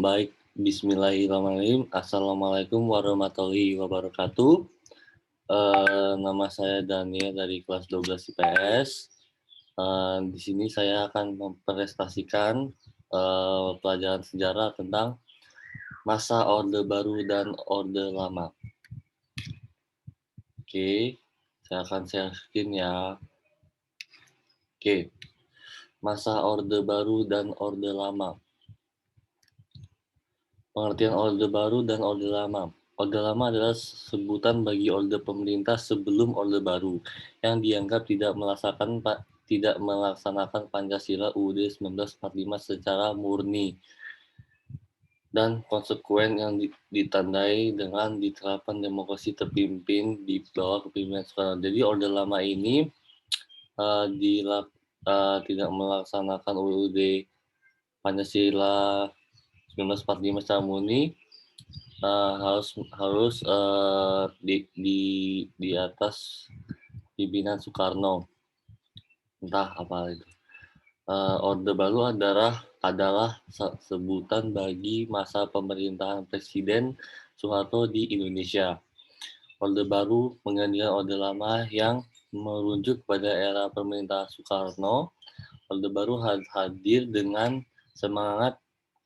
Baik, bismillahirrahmanirrahim. Assalamualaikum warahmatullahi wabarakatuh. Nama saya Daniel dari kelas 12 IPS. Di sini saya akan mempresentasikan pelajaran sejarah tentang masa Orde Baru dan Orde Lama. Oke, saya akan share screen ya. Oke, masa Orde Baru dan Orde Lama. Pengertian Orde Baru dan Orde Lama. Orde Lama adalah sebutan bagi orde pemerintah sebelum Orde Baru yang dianggap tidak melaksanakan Pancasila UUD 1945 secara murni dan konsekuen yang ditandai dengan diterapkan demokrasi terpimpin di bawah kepemimpinan Soekarno. Jadi Orde Lama ini tidak melaksanakan UUD Pancasila 1945 secara murni, harus di atas pimpinan Soekarno, entah apa itu. Orde Baru adalah sebutan bagi masa pemerintahan Presiden Soeharto di Indonesia. Orde Baru menggantikan Orde Lama yang merujuk pada era pemerintahan Soekarno. Orde Baru hadir dengan semangat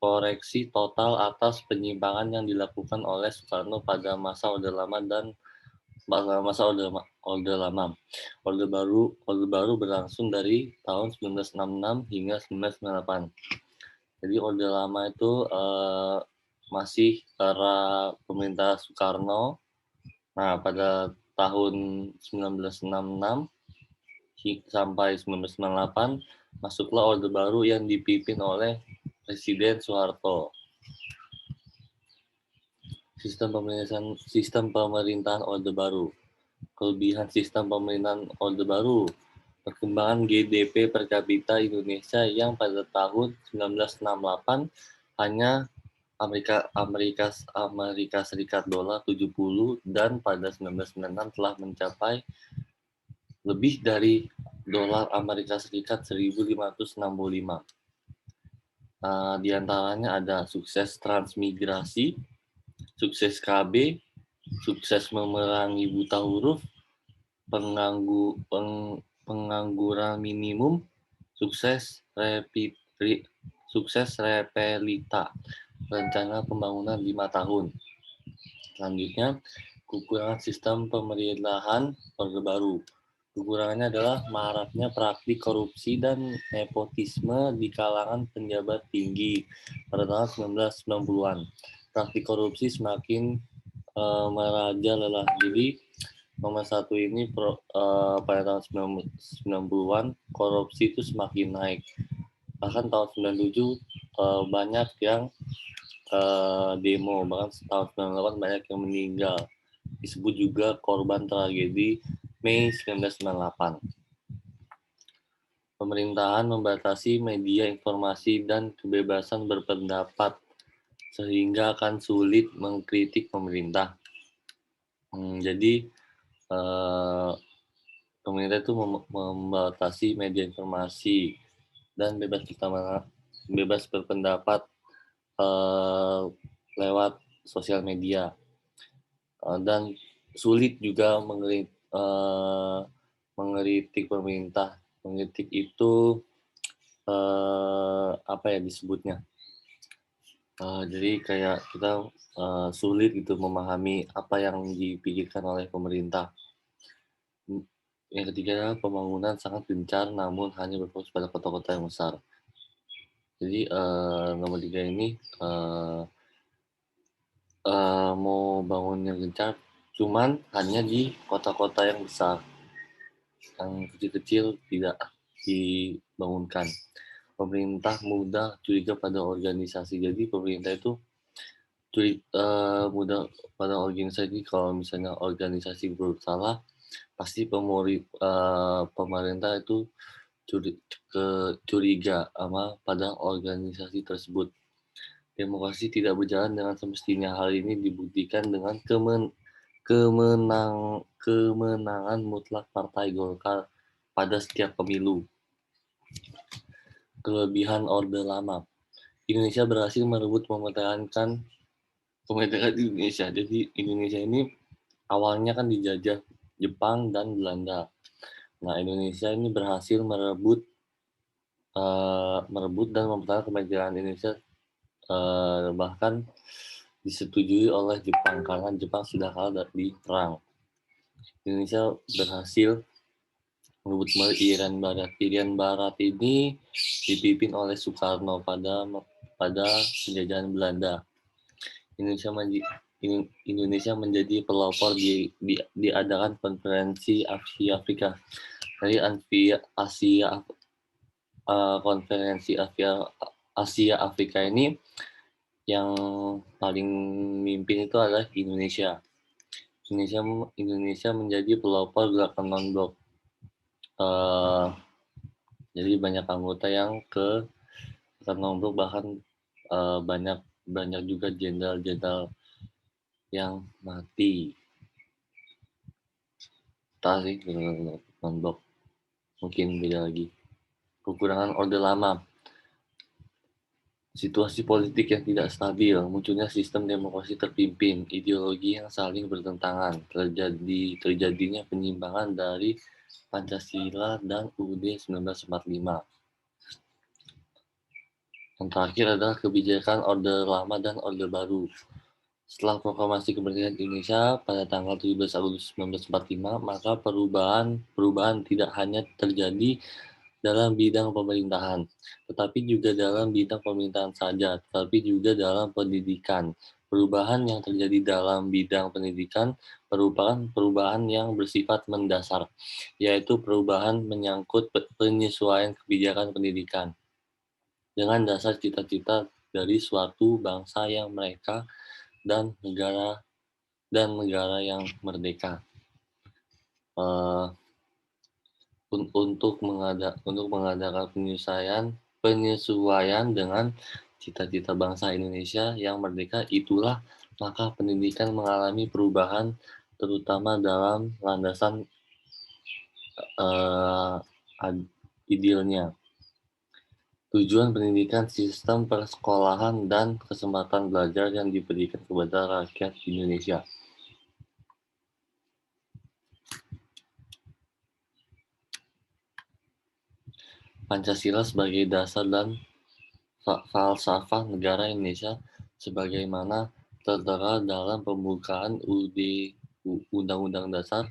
koreksi total atas penyimpangan yang dilakukan oleh Soekarno pada masa Orde Lama dan masa Orde Lama. Orde Baru berlangsung dari tahun 1966 hingga 1998. Jadi Orde Lama itu masih era pemerintah Soekarno. Nah, pada tahun 1966 sampai 1998 masuklah Orde Baru yang dipimpin oleh Presiden Soeharto. Sistem pemerintahan Orde Baru. Kelebihan sistem pemerintahan Orde Baru. Perkembangan GDP per kapita Indonesia yang pada tahun 1968 hanya Amerika Serikat dolar 70 dan pada 1996 telah mencapai lebih dari dolar Amerika Serikat 1.565. Di antaranya ada sukses transmigrasi, sukses KB, sukses memerangi buta huruf, pengangguran minimum, sukses repelita, rencana pembangunan 5 tahun. Selanjutnya, kekurangan sistem pemerintahan Orde Baru. Kekurangannya adalah maraknya praktik korupsi dan nepotisme di kalangan penjabat tinggi pada tahun 1990-an. Praktik korupsi semakin merajalela. Jadi nomor satu ini pada tahun 90-an korupsi itu semakin naik. Bahkan tahun 97 banyak yang demo, bahkan tahun 98 banyak yang meninggal. Disebut juga korban tragedi Mei 1998. Pemerintahan membatasi media informasi dan kebebasan berpendapat sehingga akan sulit mengkritik pemerintah. Jadi pemerintah itu membatasi media informasi dan bebas berpendapat lewat sosial media, dan sulit juga mengkritik pemerintah. Mengkritik itu apa ya disebutnya? Jadi kayak kita sulit gitu memahami apa yang dipikirkan oleh pemerintah. Yang ketiga adalah pembangunan sangat gencar namun hanya berfokus pada kota-kota yang besar. Jadi nomor 3 ini mau bangun yang gencar, cuman hanya di kota-kota yang besar, yang kecil-kecil tidak dibangunkan. Pemerintah mudah curiga pada organisasi, jadi pemerintah itu mudah pada organisasi. Kalau misalnya organisasi bersalah, pasti pemerintah itu curiga pada organisasi tersebut. Demokrasi tidak berjalan dengan semestinya. Hal ini dibuktikan dengan kemenangan mutlak Partai Golkar pada setiap pemilu. Kelebihan Orde Lama. Indonesia berhasil merebut kemerdekaan Indonesia. Jadi Indonesia ini awalnya kan dijajah Jepang dan Belanda. Nah, Indonesia ini berhasil merebut dan mempertahankan kemerdekaan Indonesia, bahkan disetujui oleh Jepang karena Jepang sudah kalah di perang. Indonesia berhasil merebut kembali Irian Barat. Irian Barat ini dipimpin oleh Soekarno pada penjajahan Belanda. Indonesia Indonesia menjadi pelopor diadakan konferensi Asia Afrika. Dari konferensi Asia Afrika ini yang paling mimpin itu adalah Indonesia. Indonesia menjadi pelopor gerakan non-blok. Jadi banyak anggota yang ke gerakan non-blok, bahkan banyak banyak juga jenderal-jenderal yang mati. Tak sih non-blok, mungkin beda lagi. Kekurangan Orde Lama. Situasi politik yang tidak stabil, munculnya sistem demokrasi terpimpin, ideologi yang saling bertentangan, terjadinya penyimpangan dari Pancasila dan UUD 1945. Yang terakhir adalah kebijakan Orde Lama dan Orde Baru. Setelah proklamasi kemerdekaan Indonesia pada tanggal 17 Agustus 1945, maka perubahan tidak hanya terjadi dalam bidang pemerintahan, tetapi juga dalam bidang pemerintahan saja, tetapi juga dalam pendidikan. Perubahan yang terjadi dalam bidang pendidikan merupakan perubahan yang bersifat mendasar, yaitu perubahan menyangkut penyesuaian kebijakan pendidikan dengan dasar cita-cita dari suatu bangsa yang mereka dan negara yang merdeka. Untuk mengadakan penyesuaian dengan cita-cita bangsa Indonesia yang merdeka, itulah maka pendidikan mengalami perubahan, terutama dalam landasan idealnya. Tujuan pendidikan, sistem persekolahan, dan kesempatan belajar yang diberikan kepada rakyat Indonesia. Pancasila sebagai dasar dan falsafah negara Indonesia sebagaimana tertera dalam pembukaan Undang-Undang Dasar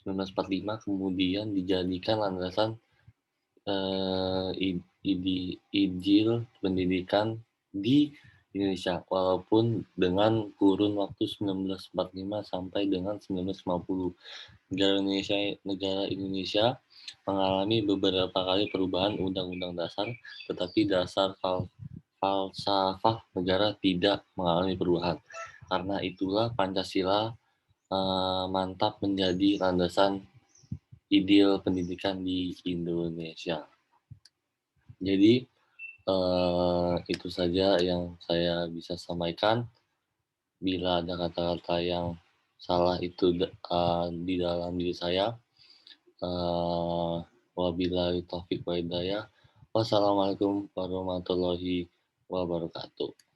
1945 kemudian dijadikan landasan ideal pendidikan di Indonesia, walaupun dengan kurun waktu 1945 sampai dengan 1950. Negara Indonesia mengalami beberapa kali perubahan undang-undang dasar, tetapi dasar falsafah negara tidak mengalami perubahan. Karena itulah Pancasila mantap menjadi landasan ideal pendidikan di Indonesia. Jadi itu saja yang saya bisa sampaikan. Bila ada kata-kata yang salah itu di dalam diri saya, wabillahi taufiq wa hidayah. Wassalamualaikum warahmatullahi wabarakatuh.